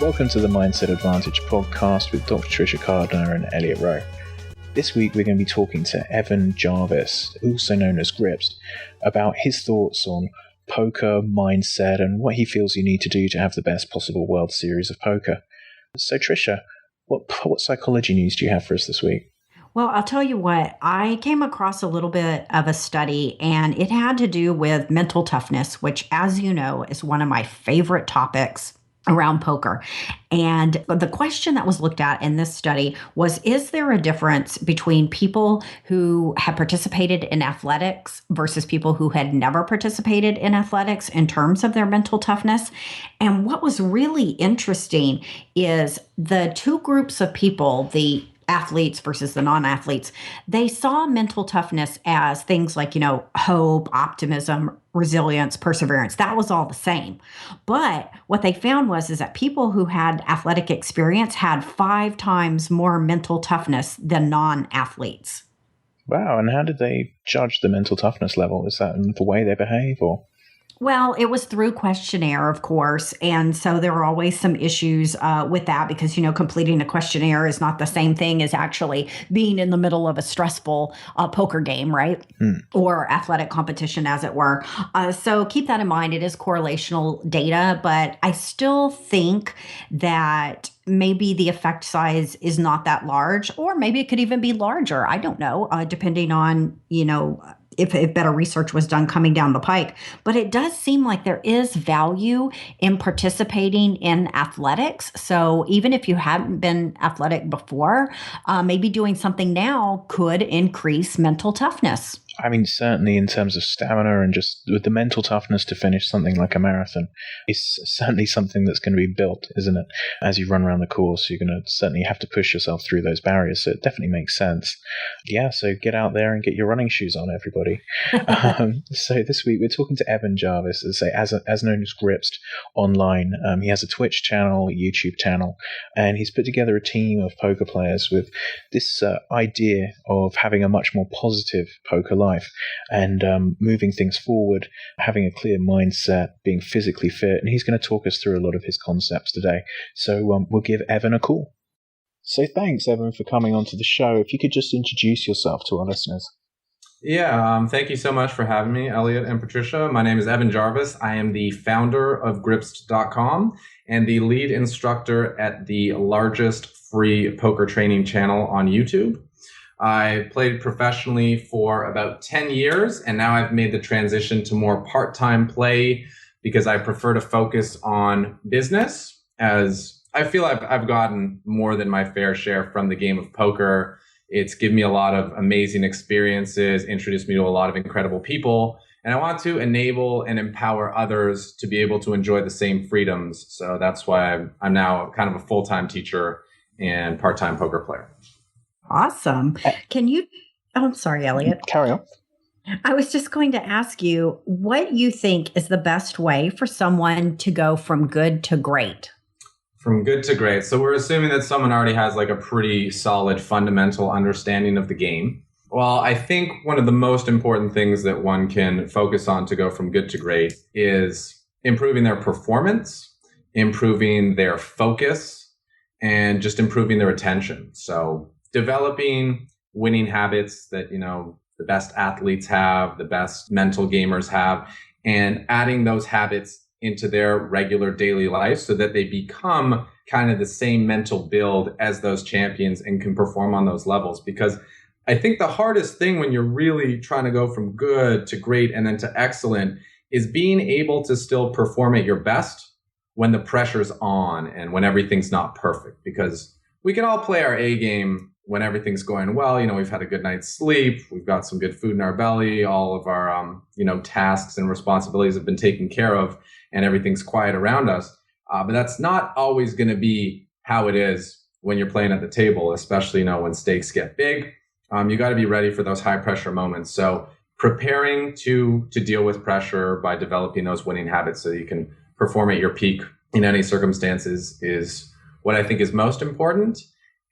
Welcome to the Mindset Advantage podcast with Dr. Tricia Gardner and Elliot Rowe. This week we're going to be talking to Evan Jarvis, also known as Grips, about his thoughts on poker, mindset, and what he feels you need to do to have the best possible World Series of Poker. So Tricia, what psychology news do you have for us this week? Well, I'll tell you what, I came across a little bit of a study and it had to do with mental toughness, which, as you know, is one of my favorite topics around poker. And the question that was looked at in this study was, is there a difference between people who had participated in athletics versus people who had never participated in athletics in terms of their mental toughness? And what was really interesting is the two groups of people, the athletes versus the non-athletes, they saw mental toughness as things like, hope, optimism, resilience, perseverance. That was all the same. But what they found is that people who had athletic experience had 5 times more mental toughness than non-athletes. Wow, and how did they judge the mental toughness level? Is that in the way they behave or? Well, it was through questionnaire, of course. And so there were always some issues with that because, completing a questionnaire is not the same thing as actually being in the middle of a stressful poker game, right? Or athletic competition, as it were. So keep that in mind. It is correlational data, but I still think that maybe the effect size is not that large, or maybe it could even be larger. I don't know, depending on, if better research was done coming down the pike. But it does seem like there is value in participating in athletics. So even if you haven't been athletic before, maybe doing something now could increase mental toughness. I mean, certainly in terms of stamina and just with the mental toughness to finish something like a marathon is certainly something that's going to be built, isn't it? As you run around the course, you're going to certainly have to push yourself through those barriers. So it definitely makes sense. Yeah, so get out there and get your running shoes on, everybody. So this week we're talking to Evan Jarvis, as known as Gripsed online. He has a Twitch channel, a YouTube channel, and he's put together a team of poker players with this idea of having a much more positive poker life and moving things forward, having a clear mindset, being physically fit, and he's going to talk us through a lot of his concepts today. So we'll give Evan a call. So thanks, Evan, for coming onto the show. If you could just introduce yourself to our listeners. Yeah, thank you so much for having me, Elliot and Patricia. My name is Evan Jarvis. I am the founder of Gripsed.com and the lead instructor at the largest free poker training channel on YouTube. I played professionally for about 10 years, and now I've made the transition to more part-time play because I prefer to focus on business, as I feel I've gotten more than my fair share from the game of poker. It's given me a lot of amazing experiences, introduced me to a lot of incredible people, and I want to enable and empower others to be able to enjoy the same freedoms. So that's why I'm now kind of a full-time teacher and part-time poker player. Awesome. I'm sorry, Elliot. Carry on. I was just going to ask you what you think is the best way for someone to go from good to great. From good to great. So we're assuming that someone already has like a pretty solid fundamental understanding of the game. Well, I think one of the most important things that one can focus on to go from good to great is improving their performance, improving their focus, and just improving their attention. So developing winning habits that, the best athletes have, the best mental gamers have, and adding those habits into their regular daily life so that they become kind of the same mental build as those champions and can perform on those levels. Because I think the hardest thing when you're really trying to go from good to great and then to excellent is being able to still perform at your best when the pressure's on and when everything's not perfect. Because we can all play our A game when everything's going well. We've had a good night's sleep, we've got some good food in our belly, all of our tasks and responsibilities have been taken care of, and everything's quiet around us. But that's not always going to be how it is when you're playing at the table, especially when stakes get big. You got to be ready for those high pressure moments. So preparing to deal with pressure by developing those winning habits so you can perform at your peak in any circumstances is what I think is most important.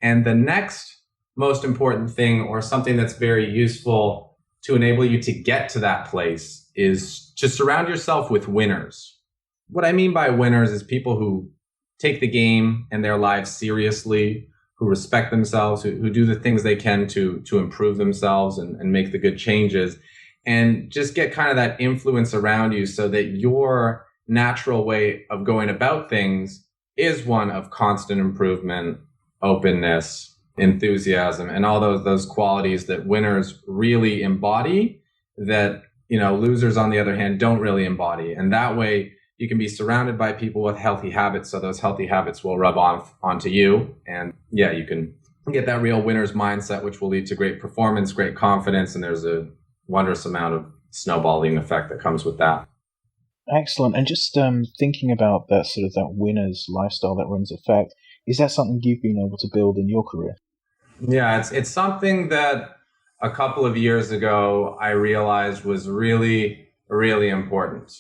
And the next most important thing, or something that's very useful to enable you to get to that place, is to surround yourself with winners. What I mean by winners is people who take the game and their lives seriously, who respect themselves, who do the things they can to improve themselves and make the good changes, and just get kind of that influence around you so that your natural way of going about things is one of constant improvement, openness, enthusiasm, and all those qualities that winners really embody that, losers on the other hand don't really embody. And that way you can be surrounded by people with healthy habits, so those healthy habits will rub onto you. And yeah, you can get that real winner's mindset, which will lead to great performance, great confidence, and there's a wondrous amount of snowballing effect that comes with that. Excellent. And just thinking about that sort of that winner's lifestyle that runs effect, is that something you've been able to build in your career? Yeah, it's something that a couple of years ago I realized was really, really important.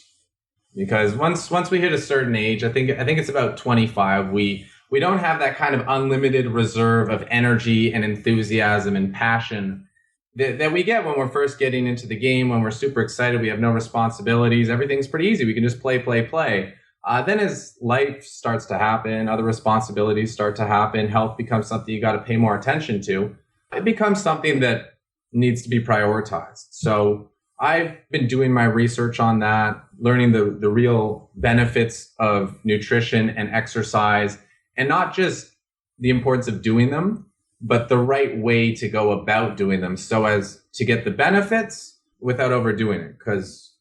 Because once we hit a certain age, I think it's about 25, we don't have that kind of unlimited reserve of energy and enthusiasm and passion that we get when we're first getting into the game, when we're super excited, we have no responsibilities, everything's pretty easy, we can just play. Then as life starts to happen, other responsibilities start to happen, health becomes something you got to pay more attention to, it becomes something that needs to be prioritized. So I've been doing my research on that, learning the real benefits of nutrition and exercise, and not just the importance of doing them, but the right way to go about doing them so as to get the benefits without overdoing it. Because,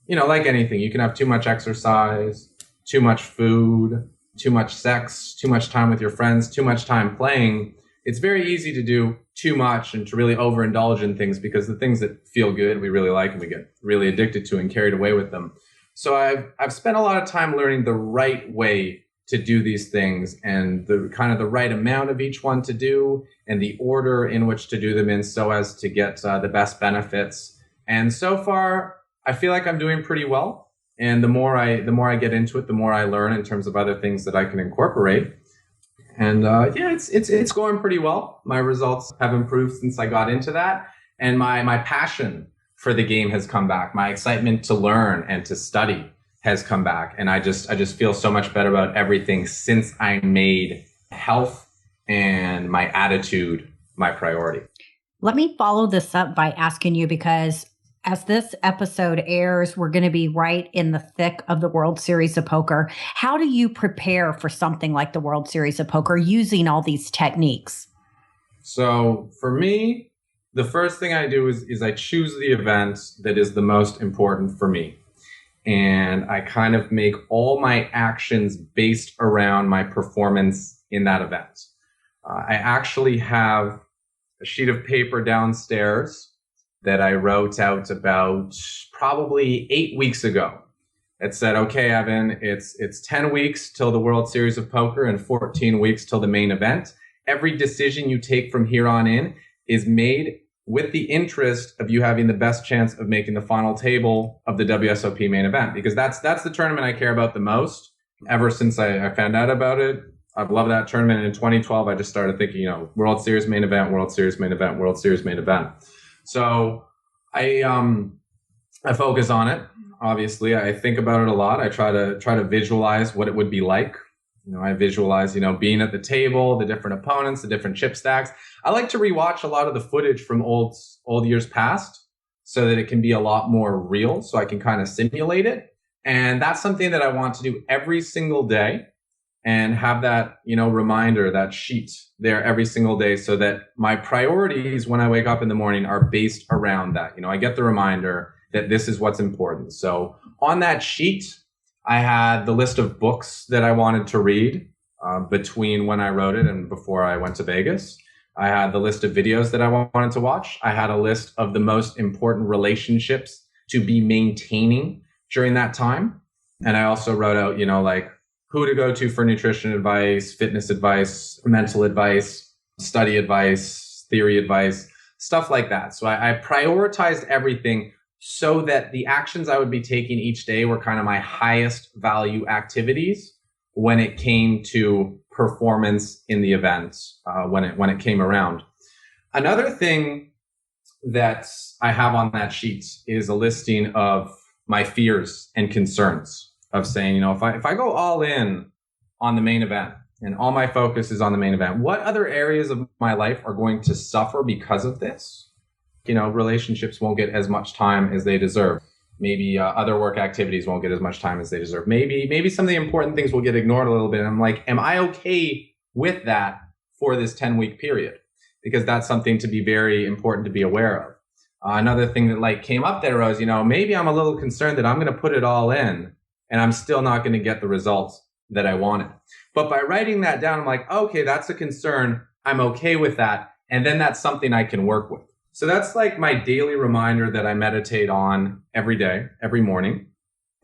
like anything, you can have too much exercise, too much food, too much sex, too much time with your friends, too much time playing. It's very easy to do too much and to really overindulge in things, because the things that feel good, we really like and we get really addicted to and carried away with them. So I've spent a lot of time learning the right way to do these things and the kind of the right amount of each one to do and the order in which to do them in so as to get the best benefits. And so far, I feel like I'm doing pretty well. And the more I get into it, the more I learn in terms of other things that I can incorporate. And it's going pretty well. My results have improved since I got into that. And my passion for the game has come back. My excitement to learn and to study has come back. And I just feel so much better about everything since I made health and my attitude my priority. Let me follow this up by asking you, because as this episode airs, we're going to be right in the thick of the World Series of Poker. How do you prepare for something like the World Series of Poker using all these techniques? So for me, the first thing I do is I choose the event that is the most important for me. And I kind of make all my actions based around my performance in that event. I actually have a sheet of paper downstairs that I wrote out about probably 8 weeks ago. It said, okay, Evan, it's 10 weeks till the World Series of Poker and 14 weeks till the main event. Every decision you take from here on in is made with the interest of you having the best chance of making the final table of the WSOP main event, because that's the tournament I care about the most. Ever since I found out about it, I've loved that tournament. And in 2012, I just started thinking, World Series main event, World Series main event, World Series main event. So I focus on it. Obviously, I think about it a lot. I try to visualize what it would be like. I visualize, being at the table, the different opponents, the different chip stacks. I like to rewatch a lot of the footage from old years past so that it can be a lot more real, so I can kind of simulate it. And that's something that I want to do every single day and have that, reminder, that sheet there every single day so that my priorities when I wake up in the morning are based around that. I get the reminder that this is what's important. So on that sheet, I had the list of books that I wanted to read between when I wrote it and before I went to Vegas. I had the list of videos that I wanted to watch. I had a list of the most important relationships to be maintaining during that time. And I also wrote out, like who to go to for nutrition advice, fitness advice, mental advice, study advice, theory advice, stuff like that. So I prioritized everything so that the actions I would be taking each day were kind of my highest value activities when it came to performance in the event, when it came around. Another thing that I have on that sheet is a listing of my fears and concerns of saying, if I go all in on the main event. And all my focus is on the main event. What other areas of my life are going to suffer because of this? Relationships won't get as much time as they deserve. Maybe other work activities won't get as much time as they deserve. Maybe some of the important things will get ignored a little bit. And I'm like, am I okay with that for this 10-week period? Because that's something to be very important to be aware of. Another thing that came up there was, maybe I'm a little concerned that I'm going to put it all in and I'm still not going to get the results that I wanted. But by writing that down, I'm like, okay, that's a concern. I'm okay with that. And then that's something I can work with. So that's like my daily reminder that I meditate on every day, every morning.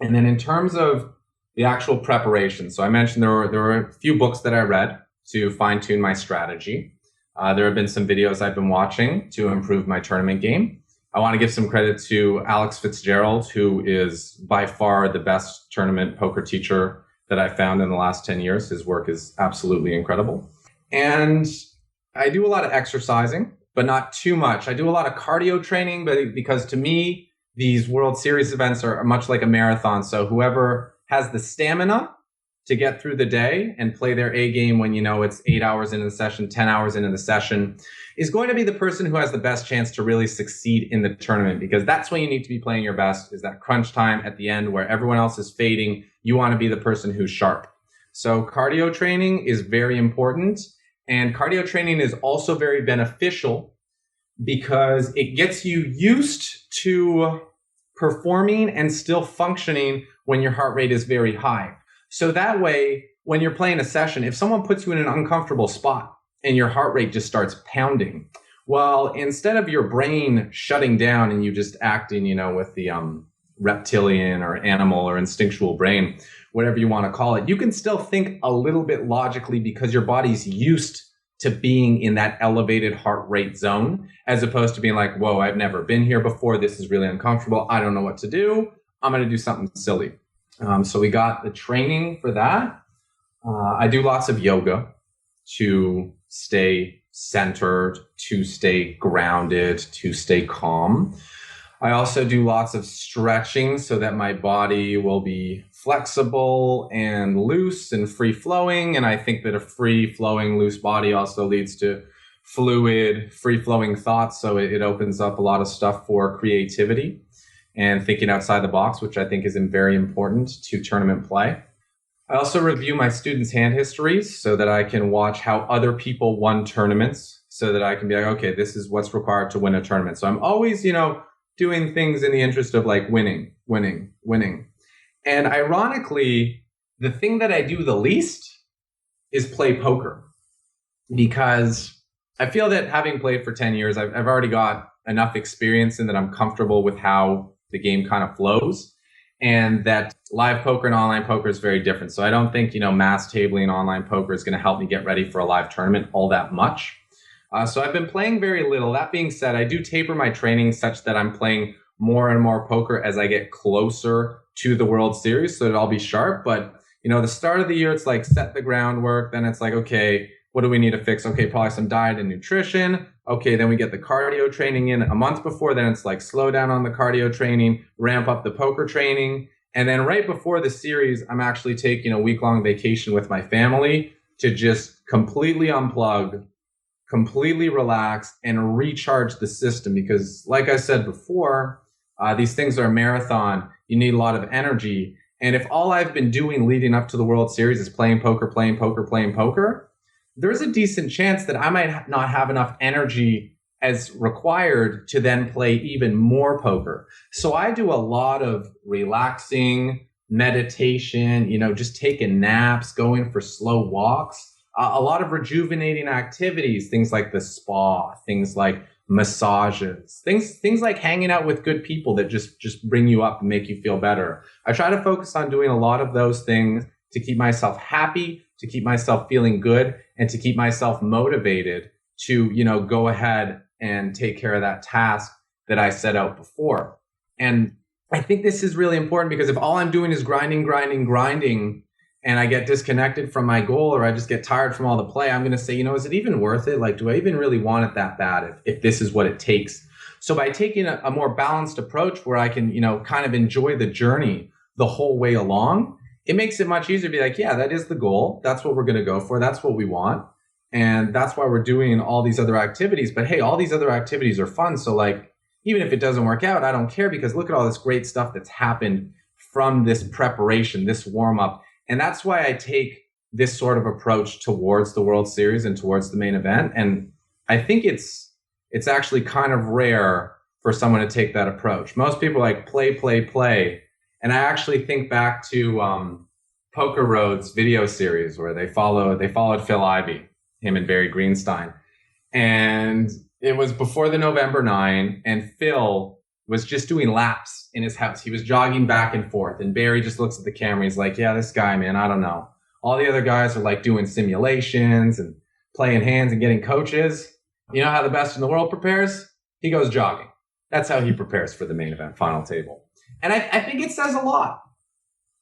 And then in terms of the actual preparation, so I mentioned there were a few books that I read to fine tune my strategy. There have been some videos I've been watching to improve my tournament game. I want to give some credit to Alex Fitzgerald, who is by far the best tournament poker teacher that I found in the last 10 years. His work is absolutely incredible. And I do a lot of exercising, but not too much. I do a lot of cardio training, but because to me, these World Series events are much like a marathon. So whoever has the stamina to get through the day and play their A game when it's 8 hours into the session, 10 hours into the session, is going to be the person who has the best chance to really succeed in the tournament, because that's when you need to be playing your best, is that crunch time at the end where everyone else is fading. You want to be the person who's sharp. So cardio training is very important. And cardio training is also very beneficial because it gets you used to performing and still functioning when your heart rate is very high. So that way, when you're playing a session, if someone puts you in an uncomfortable spot and your heart rate just starts pounding, well, instead of your brain shutting down and you just acting, with the reptilian or animal or instinctual brain, whatever you want to call it, you can still think a little bit logically because your body's used to being in that elevated heart rate zone, as opposed to being like, whoa, I've never been here before. This is really uncomfortable. I don't know what to do. I'm going to do something silly. So we got the training for that. I do lots of yoga to stay centered, to stay grounded, to stay calm. I also do lots of stretching so that my body will be flexible and loose and free-flowing. And I think that a free-flowing, loose body also leads to fluid, free-flowing thoughts. So it opens up a lot of stuff for creativity and thinking outside the box, which I think is very important to tournament play. I also review my students' hand histories so that I can watch how other people won tournaments, so that I can be like, okay, this is what's required to win a tournament. So I'm always, doing things in the interest of winning. And ironically, the thing that I do the least is play poker, because I feel that having played for 10 years, I've already got enough experience in that I'm comfortable with how the game kind of flows, and that live poker and online poker is very different. So I don't think, mass tabling online poker is going to help me get ready for a live tournament all that much. So I've been playing very little. That being said, I do taper my training such that I'm playing more and more poker as I get closer to the World Series, so that I'll be sharp. But, the start of the year, it's like set the groundwork. Then it's like, okay, what do we need to fix? Okay, probably some diet and nutrition. Okay, then we get the cardio training in a month before. Then it's like slow down on the cardio training, ramp up the poker training. And then right before the series, I'm actually taking a week-long vacation with my family to just completely unplug, completely relax, and recharge the system. Because like I said before, these things are a marathon. You need a lot of energy. And if all I've been doing leading up to the World Series is playing poker, there's a decent chance that I might not have enough energy as required to then play even more poker. So I do a lot of relaxing, meditation, just taking naps, going for slow walks, a lot of rejuvenating activities, things like the spa, things like massages, things like hanging out with good people that just bring you up and make you feel better. I try to focus on doing a lot of those things to keep myself happy, to keep myself feeling good, and to keep myself motivated to, go ahead and take care of that task that I set out before. And I think this is really important, because if all I'm doing is grinding, and I get disconnected from my goal, or I just get tired from all the play, I'm going to say, is it even worth it? Like, do I even really want it that bad if this is what it takes? So by taking a more balanced approach where I can, kind of enjoy the journey the whole way along, it makes it much easier to be like, yeah, that is the goal. That's what we're going to go for. That's what we want. And that's why we're doing all these other activities. But hey, all these other activities are fun. So like, even if it doesn't work out, I don't care, because look at all this great stuff that's happened from this preparation, this warm up. And that's why I take this sort of approach towards the World Series and towards the main event. And I think it's actually kind of rare for someone to take that approach. Most people like play, play, play. And I actually think back to Poker Road's video series where they followed Phil Ivey, him and Barry Greenstein. And it was before the November 9, and Phil was just doing laps in his house. He was jogging back and forth, and Barry just looks at the camera. He's like, yeah, this guy, man, I don't know. All the other guys are like doing simulations and playing hands and getting coaches. You know how the best in the world prepares? He goes jogging. That's how he prepares for the main event final table. And I think it says a lot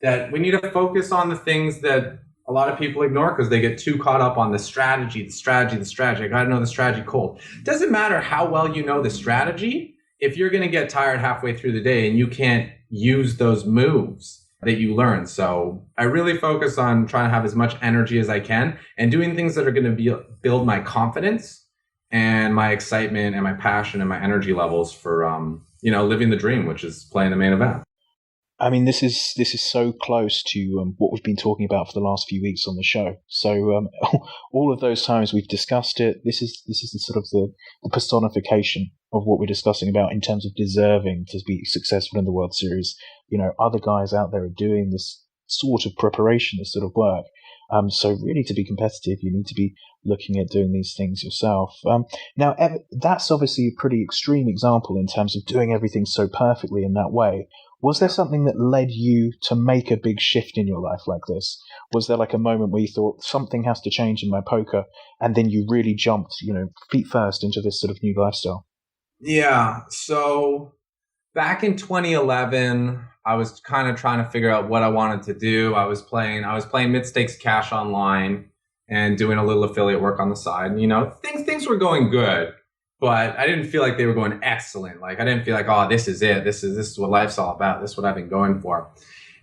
that we need to focus on the things that a lot of people ignore because they get too caught up on the strategy. I got to know the strategy cold. Doesn't matter how well you know the strategy if you're going to get tired halfway through the day and you can't use those moves that you learn. So I really focus on trying to have as much energy as I can and doing things that are going to build my confidence and my excitement and my passion and my energy levels for, living the dream, which is playing the main event. I mean, this is so close to what we've been talking about for the last few weeks on the show. So all of those times we've discussed it, this is the sort of the personification of what we're discussing about in terms of deserving to be successful in the World Series. You know, other guys out there are doing this sort of preparation, this sort of work. So really, to be competitive, you need to be looking at doing these things yourself. Now, that's obviously a pretty extreme example in terms of doing everything so perfectly in that way. Was there something that led you to make a big shift in your life like this? Was there like a moment where you thought something has to change in my poker, and then you really jumped, feet first into this sort of new lifestyle? Yeah. So back in 2011, I was kind of trying to figure out what I wanted to do. I was playing mid-stakes cash online and doing a little affiliate work on the side. And, things were going good. But I didn't feel like they were going excellent. Like, I didn't feel like, oh, this is it. This is what life's all about. This is what I've been going for.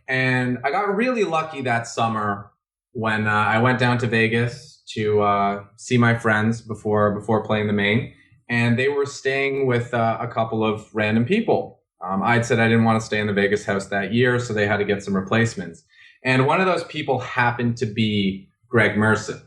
And I got really lucky that summer when I went down to Vegas to see my friends before playing the main. And they were staying with a couple of random people. I'd said I didn't want to stay in the Vegas house that year, so they had to get some replacements. And one of those people happened to be Greg Merson.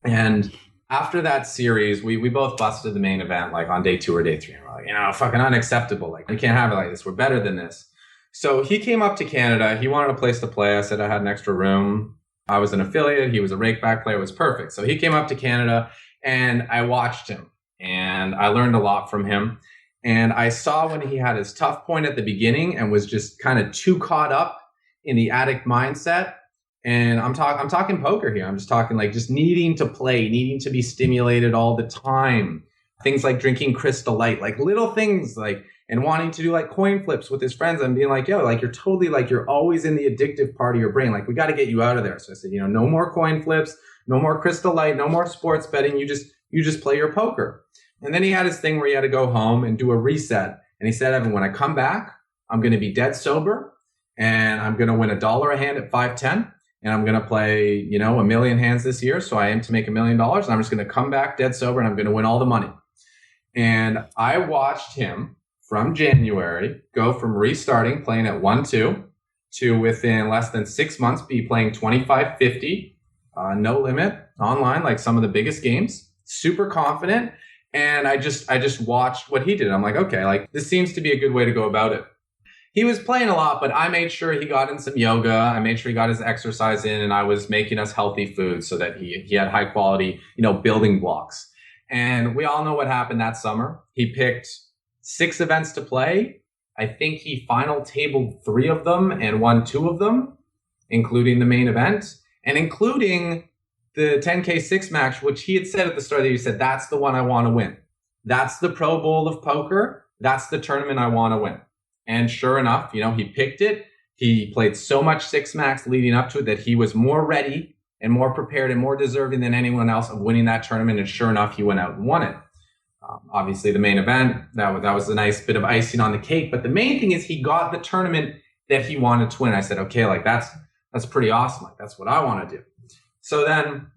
And after that series, we both busted the main event like on day 2 or day 3. And we're like, fucking unacceptable. Like, we can't have it like this. We're better than this. So he came up to Canada. He wanted a place to play. I said I had an extra room. I was an affiliate. He was a rakeback player. It was perfect. So he came up to Canada and I watched him and I learned a lot from him. And I saw when he had his tough point at the beginning and was just kind of too caught up in the addict mindset. And I'm talking poker here. I'm just talking like just needing to play, needing to be stimulated all the time. Things like drinking Crystal Light, like little things like, and wanting to do like coin flips with his friends and being like, yo, like you're totally like, you're always in the addictive part of your brain. Like, we got to get you out of there. So I said, no more coin flips, no more Crystal Light, no more sports betting. You just play your poker. And then he had his thing where he had to go home and do a reset. And he said, Evan, when I come back, I'm going to be dead sober and I'm going to win $1 a hand at 5-10. And I'm going to play, 1 million hands this year. So I aim to make $1 million. And I'm just going to come back dead sober and I'm going to win all the money. And I watched him from January go from restarting playing at 1-2 to within less than 6 months be playing 25-50, no limit online, like some of the biggest games, super confident. And I just watched what he did. I'm like, okay, like this seems to be a good way to go about it. He was playing a lot, but I made sure he got in some yoga. I made sure he got his exercise in, and I was making us healthy food so that he had high quality, building blocks. And we all know what happened that summer. He picked 6 events to play. I think he final tabled 3 of them and won 2 of them, including the main event and including the 10K 6 match, which he had said at the start that he said, that's the one I want to win. That's the Pro Bowl of poker. That's the tournament I want to win. And sure enough, he picked it. He played so much 6 max leading up to it that he was more ready and more prepared and more deserving than anyone else of winning that tournament. And sure enough, he went out and won it. Obviously, the main event, that was a nice bit of icing on the cake. But the main thing is he got the tournament that he wanted to win. I said, okay, like that's That's pretty awesome. Like, that's what I want to do. So then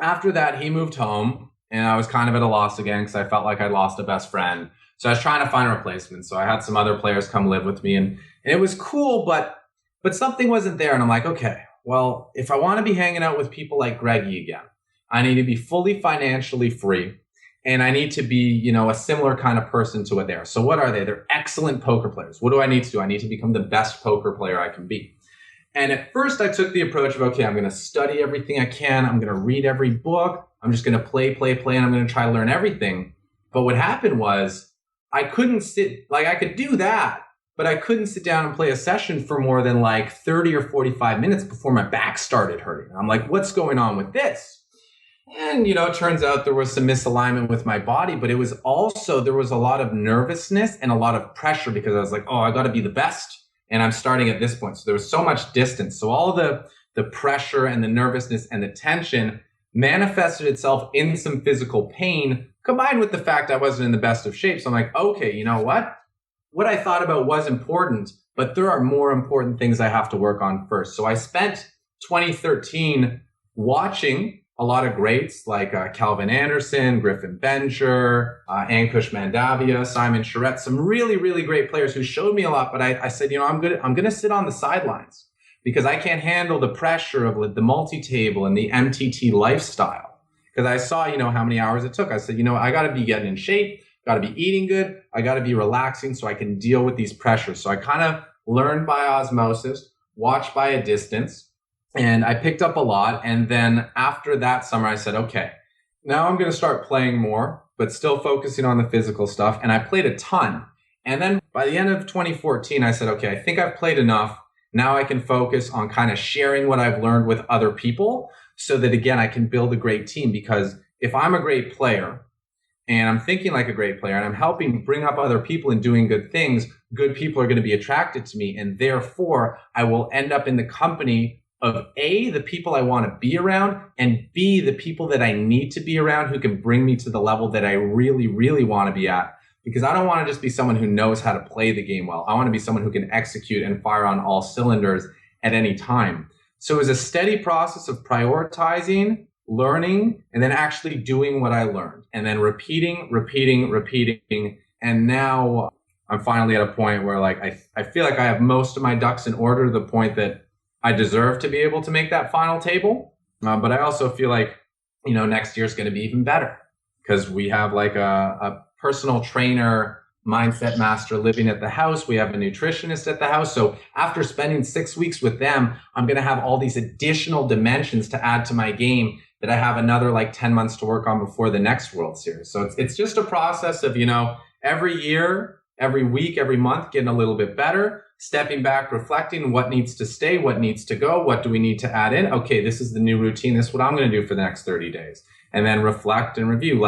after that, he moved home and I was kind of at a loss again because I felt like I'd lost a best friend. So I was trying to find a replacement. So I had some other players come live with me and it was cool, but something wasn't there. And I'm like, okay, well, if I want to be hanging out with people like Greggy again, I need to be fully financially free. And I need to be, a similar kind of person to what they are. So what are they? They're excellent poker players. What do I need to do? I need to become the best poker player I can be. And at first I took the approach of, okay, I'm going to study everything I can. I'm going to read every book. I'm just going to play, and I'm going to try to learn everything. But what happened was I couldn't I could do that, but I couldn't sit down and play a session for more than 30 or 45 minutes before my back started hurting. I'm like, what's going on with this? And, it turns out there was some misalignment with my body, but it was also, there was a lot of nervousness and a lot of pressure because I was like, oh, I got to be the best. And I'm starting at this point. So there was so much distance. So all the pressure and the nervousness and the tension manifested itself in some physical pain, combined with the fact I wasn't in the best of shape. So I'm like, okay, you know what? What I thought about was important, but there are more important things I have to work on first. So I spent 2013 watching a lot of greats like Calvin Anderson, Griffin Bencher, Ankush Mandavia, Simon Charette, some really, really great players who showed me a lot. But I said, I'm going to sit on the sidelines because I can't handle the pressure of the multi-table and the MTT lifestyle. Because I saw, how many hours it took. I said, I got to be getting in shape, got to be eating good, I got to be relaxing so I can deal with these pressures. So I kind of learned by osmosis, watched by a distance. And I picked up a lot. And then after that summer, I said, okay, now I'm going to start playing more, but still focusing on the physical stuff. And I played a ton. And then by the end of 2014, I said, okay, I think I've played enough. Now I can focus on kind of sharing what I've learned with other people so that, again, I can build a great team. Because if I'm a great player and I'm thinking like a great player and I'm helping bring up other people and doing good things, good people are going to be attracted to me. And therefore, I will end up in the company of A, the people I want to be around, and B, the people that I need to be around who can bring me to the level that I really, really want to be at. Because I don't want to just be someone who knows how to play the game well. I want to be someone who can execute and fire on all cylinders at any time. So it was a steady process of prioritizing, learning, and then actually doing what I learned. And then repeating. And now I'm finally at a point where I feel like I have most of my ducks in order to the point that I deserve to be able to make that final table. But I also feel like, next year is going to be even better because we have a personal trainer, mindset master living at the house. We have a nutritionist at the house. So after spending 6 weeks with them, I'm going to have all these additional dimensions to add to my game that I have another 10 months to work on before the next World Series. So it's just a process of, every year, every week, every month, getting a little bit better. Stepping back, reflecting what needs to stay, what needs to go, what do we need to add in? Okay, this is the new routine. This is what I'm going to do for the next 30 days. And then reflect and review.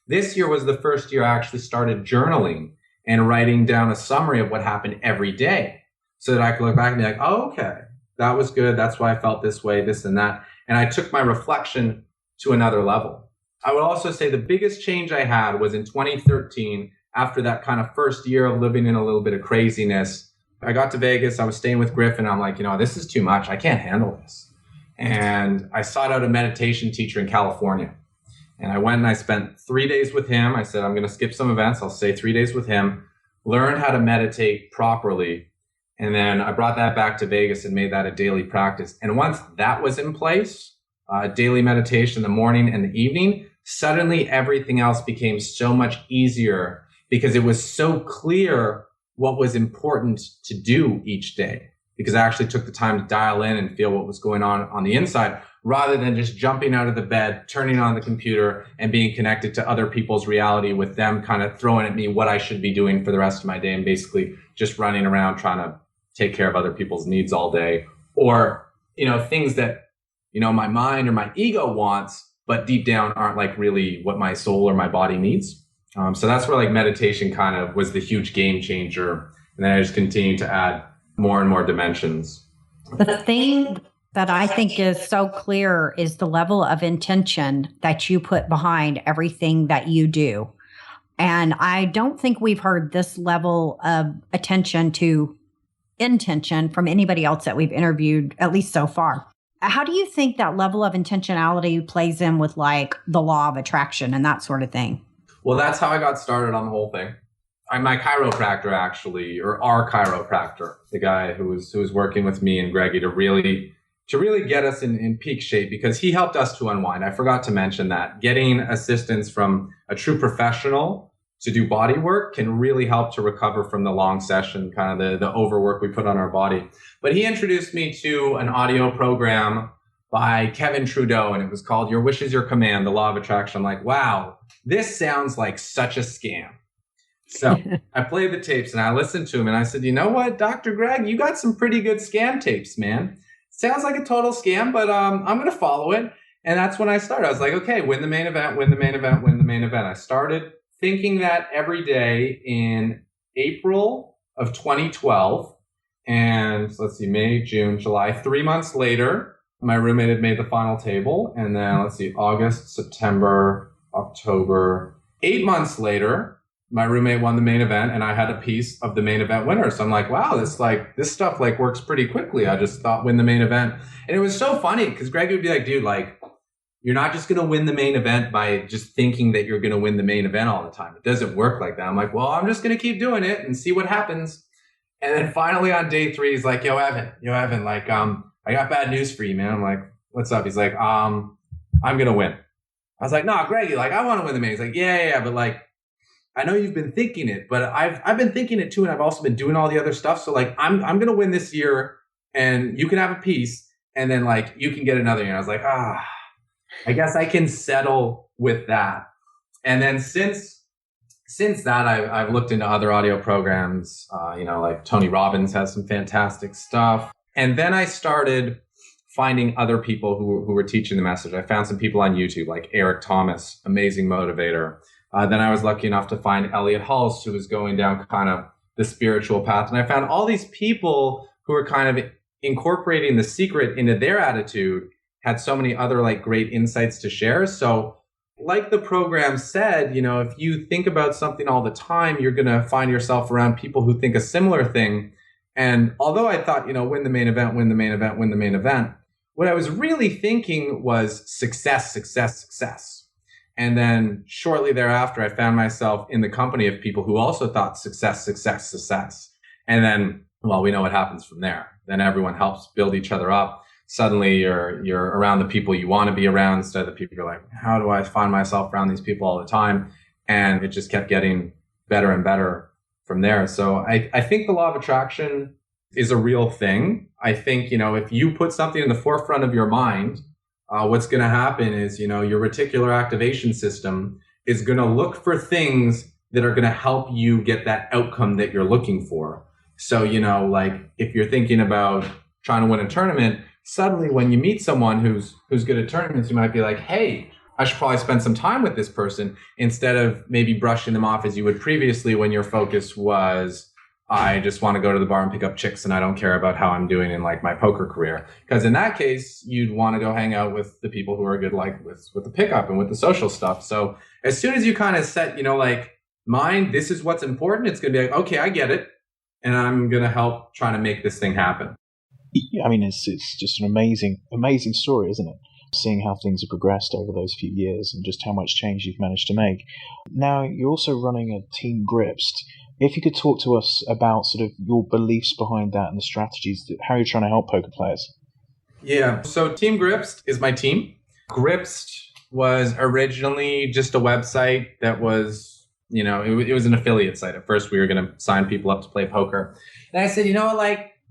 This year was the first year I actually started journaling and writing down a summary of what happened every day so that I could look back and be like, oh, okay, that was good. That's why I felt this way, this and that. And I took my reflection to another level. I would also say the biggest change I had was in 2013, after that kind of first year of living in a little bit of craziness. I got to Vegas. I was staying with Griffin. I'm like, this is too much. I can't handle this. And I sought out a meditation teacher in California. And I went and I spent 3 days with him. I said, I'm going to skip some events. I'll stay 3 days with him, learn how to meditate properly. And then I brought that back to Vegas and made that a daily practice. And once that was in place, daily meditation in the morning and the evening, suddenly everything else became so much easier because it was so clear what was important to do each day, because I actually took the time to dial in and feel what was going on the inside, rather than just jumping out of the bed, turning on the computer and being connected to other people's reality with them kind of throwing at me what I should be doing for the rest of my day and basically just running around trying to take care of other people's needs all day, or, things that, my mind or my ego wants, but deep down aren't really what my soul or my body needs. So that's where meditation kind of was the huge game changer. And then I just continued to add more and more dimensions. The thing that I think is so clear is the level of intention that you put behind everything that you do. And I don't think we've heard this level of attention to intention from anybody else that we've interviewed, at least so far. How do you think that level of intentionality plays in with like the law of attraction and that sort of thing? Well, that's how I got started on the whole thing. I'm my chiropractor, actually, or our chiropractor, the guy who was working with me and Greggy to really get us in peak shape, because he helped us to unwind. I forgot to mention that getting assistance from a true professional to do body work can really help to recover from the long session, kind of the overwork we put on our body. But he introduced me to an audio program by Kevin Trudeau, and it was called Your Wish is Your Command, The Law of Attraction. I'm like, wow, this sounds like such a scam. So I played the tapes and I listened to him and I said, you know what, Dr. Greg, you got some pretty good scam tapes, man. Sounds like a total scam, but I'm going to follow it. And that's when I started. I was like, okay, win the main event, win the main event, win the main event. I started thinking that every day in April of 2012. And let's see, May, June, July, 3 months later, my roommate had made the final table. And then let's see, August, September, October, 8 months later, my roommate won the main event and I had a piece of the main event winner. So I'm like, wow, this stuff like works pretty quickly. I just thought win the main event. And it was so funny because Greg would be like, dude, like, you're not just going to win the main event by just thinking that you're going to win the main event all the time. It doesn't work like that. I'm like, well, I'm just going to keep doing it and see what happens. And then finally on day 3, he's like, yo, Evan, like, I got bad news for you, man. I'm like, what's up? He's like, I'm going to win. I was like, no, Greg, like, I want to win the main. He's like, yeah, but like, I know you've been thinking it, but I've been thinking it too, and I've also been doing all the other stuff. So like, I'm gonna win this year, and you can have a piece, and then like you can get another year. And I was like, I guess I can settle with that. And then since that, I've looked into other audio programs. Like Tony Robbins has some fantastic stuff. And then I started finding other people who were teaching the message. I found some people on YouTube, like Eric Thomas, amazing motivator. Then I was lucky enough to find Elliot Hulse, who was going down kind of the spiritual path. And I found all these people who were kind of incorporating the secret into their attitude, had so many other like great insights to share. So like the program said, if you think about something all the time, you're going to find yourself around people who think a similar thing. And although I thought, win the main event, win the main event, win the main event, what I was really thinking was success, success, success. And then shortly thereafter, I found myself in the company of people who also thought success, success, success. And then, well, we know what happens from there. Then everyone helps build each other up. Suddenly you're around the people you want to be around instead of the people you're like, how do I find myself around these people all the time? And it just kept getting better and better from there. So I think the law of attraction is a real thing. I think, if you put something in the forefront of your mind, what's going to happen is, your reticular activation system is going to look for things that are going to help you get that outcome that you're looking for. So, like if you're thinking about trying to win a tournament, suddenly when you meet someone who's good at tournaments, you might be like, hey, I should probably spend some time with this person instead of maybe brushing them off as you would previously when your focus was, I just want to go to the bar and pick up chicks and I don't care about how I'm doing in like my poker career. Because in that case, you'd want to go hang out with the people who are good, like with the pickup and with the social stuff. So as soon as you kind of set, like mind, this is what's important. It's going to be like, okay, I get it. And I'm going to help try to make this thing happen. Yeah, I mean, it's just an amazing story, isn't it? Seeing how things have progressed over those few years and just how much change you've managed to make. Now, you're also running a Team Gripst. If you could talk to us about sort of your beliefs behind that and the strategies, how you're trying to help poker players. Yeah, so Team Gripst is my team. Gripst was originally just a website that was, it was an affiliate site. At first, we were going to sign people up to play poker. And I said,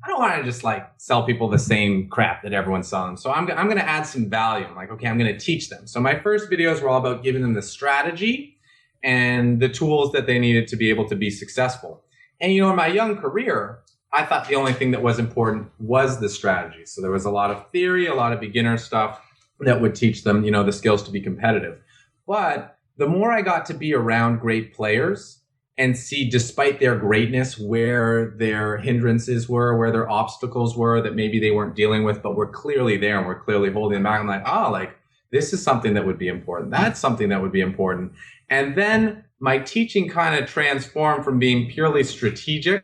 I don't want to just like sell people the same crap that everyone's selling. So I'm going to add some value. I'm like, okay, I'm going to teach them. So my first videos were all about giving them the strategy and the tools that they needed to be able to be successful. And, in my young career, I thought the only thing that was important was the strategy. So there was a lot of theory, a lot of beginner stuff that would teach them, the skills to be competitive. But the more I got to be around great players and see, despite their greatness, where their hindrances were, where their obstacles were that maybe they weren't dealing with, but were clearly there and were clearly holding them back. I'm like, this is something that would be important. That's something that would be important. And then my teaching kind of transformed from being purely strategic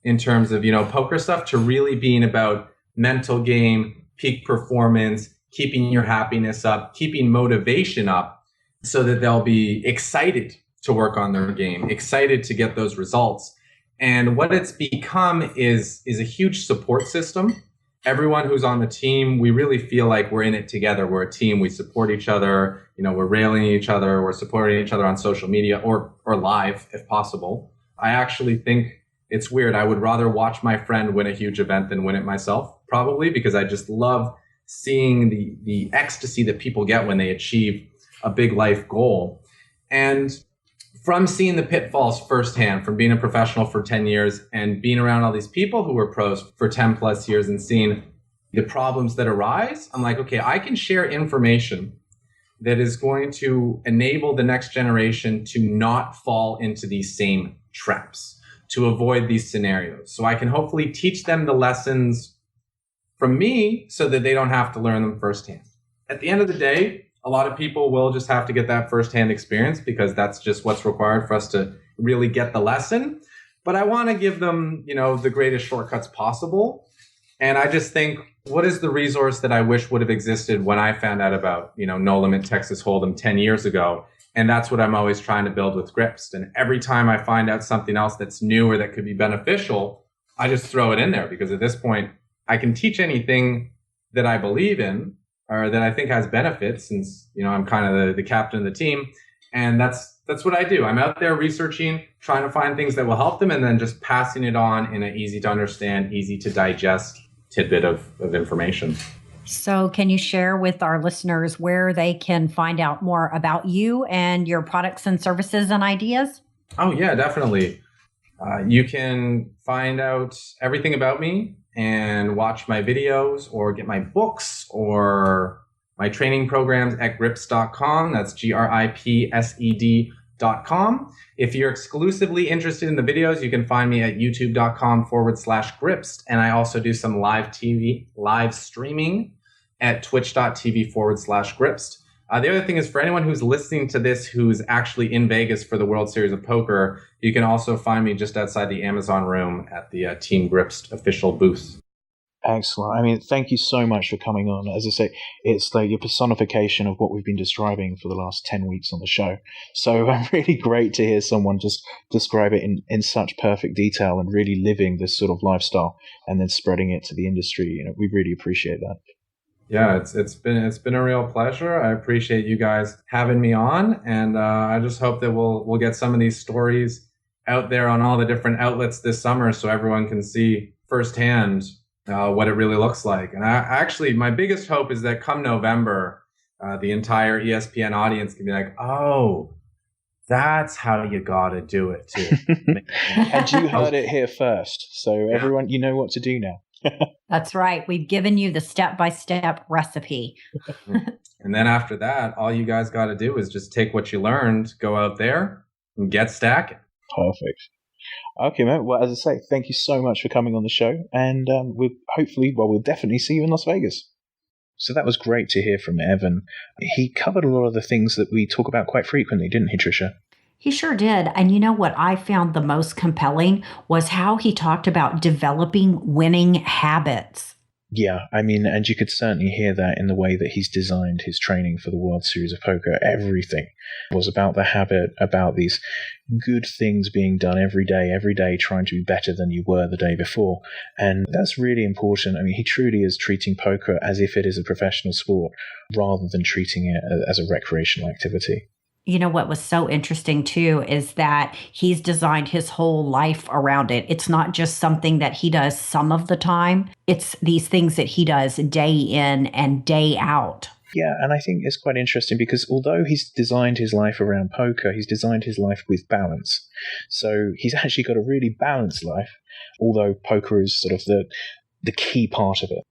in terms of, poker stuff to really being about mental game, peak performance, keeping your happiness up, keeping motivation up so that they'll be excited to work on their game, excited to get those results. And what it's become is a huge support system. Everyone who's on the team, we really feel like we're in it together. We're a team. We support each other. We're railing each other. We're supporting each other on social media or live if possible. I actually think it's weird. I would rather watch my friend win a huge event than win it myself, probably, because I just love seeing the ecstasy that people get when they achieve a big life goal. And from seeing the pitfalls firsthand, from being a professional for 10 years and being around all these people who were pros for 10 plus years and seeing the problems that arise, I'm like, okay, I can share information that is going to enable the next generation to not fall into these same traps, to avoid these scenarios. So I can hopefully teach them the lessons from me so that they don't have to learn them firsthand. At the end of the day, a lot of people will just have to get that firsthand experience because that's just what's required for us to really get the lesson. But I want to give them, the greatest shortcuts possible. And I just think, what is the resource that I wish would have existed when I found out about, No Limit Texas Hold'em 10 years ago? And that's what I'm always trying to build with Gripst. And every time I find out something else that's new or that could be beneficial, I just throw it in there because at this point, I can teach anything that I believe in or that I think has benefits since, I'm kind of the captain of the team. And that's what I do. I'm out there researching, trying to find things that will help them and then just passing it on in an easy to understand, easy to digest tidbit of information. So can you share with our listeners where they can find out more about you and your products and services and ideas? Oh, yeah, definitely. You can find out everything about me and watch my videos or get my books or my training programs at gripsed.com. That's gripsed.com. If you're exclusively interested in the videos, you can find me at youtube.com/gripsed. And I also do some live streaming at twitch.tv/gripsed. The other thing is for anyone who's listening to this who's actually in Vegas for the World Series of Poker, you can also find me just outside the Amazon room at the Team Gripsed official booth. Excellent. I mean, thank you so much for coming on. As I say, it's like your personification of what we've been describing for the last 10 weeks on the show. So really great to hear someone just describe it in such perfect detail and really living this sort of lifestyle and then spreading it to the industry. We really appreciate that. Yeah, it's been a real pleasure. I appreciate you guys having me on, and I just hope that we'll get some of these stories out there on all the different outlets this summer, so everyone can see firsthand what it really looks like. And my biggest hope is that come November, the entire ESPN audience can be like, "Oh, that's how you gotta do it too." And you heard it here first, so everyone, you know what to do now. That's right. We've given you the step-by-step recipe. And then after that, all you guys got to do is just take what you learned, go out there and get stacking. Perfect. Okay, man. Well, as I say, thank you so much for coming on the show. And we'll definitely see you in Las Vegas. So that was great to hear from Evan. He covered a lot of the things that we talk about quite frequently, didn't he, Tricia? He sure did. And you know what I found the most compelling was how he talked about developing winning habits. Yeah, I mean, and you could certainly hear that in the way that he's designed his training for the World Series of Poker. Everything was about the habit, about these good things being done every day, trying to be better than you were the day before. And that's really important. I mean, he truly is treating poker as if it is a professional sport rather than treating it as a recreational activity. You know, what was so interesting too is that he's designed his whole life around it. It's not just something that he does some of the time. It's these things that he does day in and day out. Yeah, and I think it's quite interesting because although he's designed his life around poker, he's designed his life with balance. So he's actually got a really balanced life, although poker is sort of the key part of it.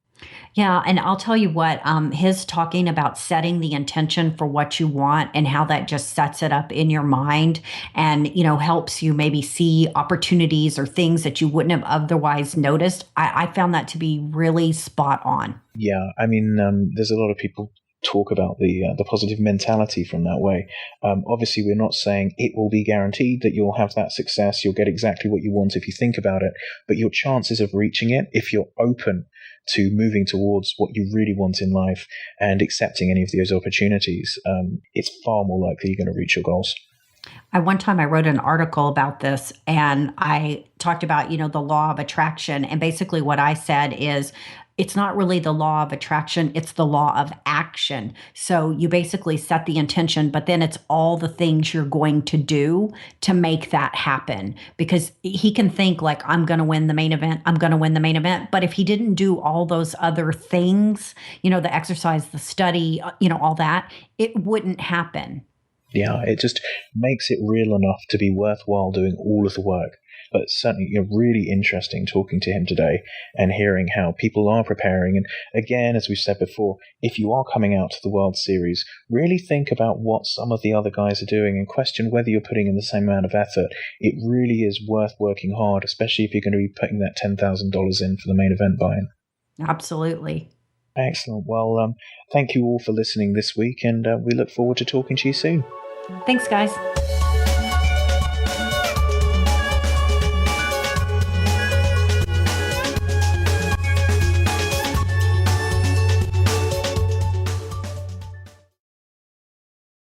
Yeah, and I'll tell you what, his talking about setting the intention for what you want and how that just sets it up in your mind and, helps you maybe see opportunities or things that you wouldn't have otherwise noticed. I found that to be really spot on. Yeah, I mean, there's a lot of people talk about the positive mentality from that way. Obviously, we're not saying it will be guaranteed that you'll have that success, you'll get exactly what you want if you think about it, but your chances of reaching it, if you're open to moving towards what you really want in life and accepting any of those opportunities, it's far more likely you're going to reach your goals. One time I wrote an article about this, and I talked about, the law of attraction. And basically what I said is, it's not really the law of attraction, it's the law of action. So you basically set the intention, but then it's all the things you're going to do to make that happen. Because he can think like, I'm going to win the main event, I'm going to win the main event. But if he didn't do all those other things, the exercise, the study, all that, it wouldn't happen. Yeah, it just makes it real enough to be worthwhile doing all of the work. But certainly, really interesting talking to him today and hearing how people are preparing. And again, as we've said before, if you are coming out to the World Series, really think about what some of the other guys are doing and question whether you're putting in the same amount of effort. It really is worth working hard, especially if you're going to be putting that $10,000 in for the main event buy-in. Absolutely. Excellent. Well, thank you all for listening this week, and we look forward to talking to you soon. Thanks, guys.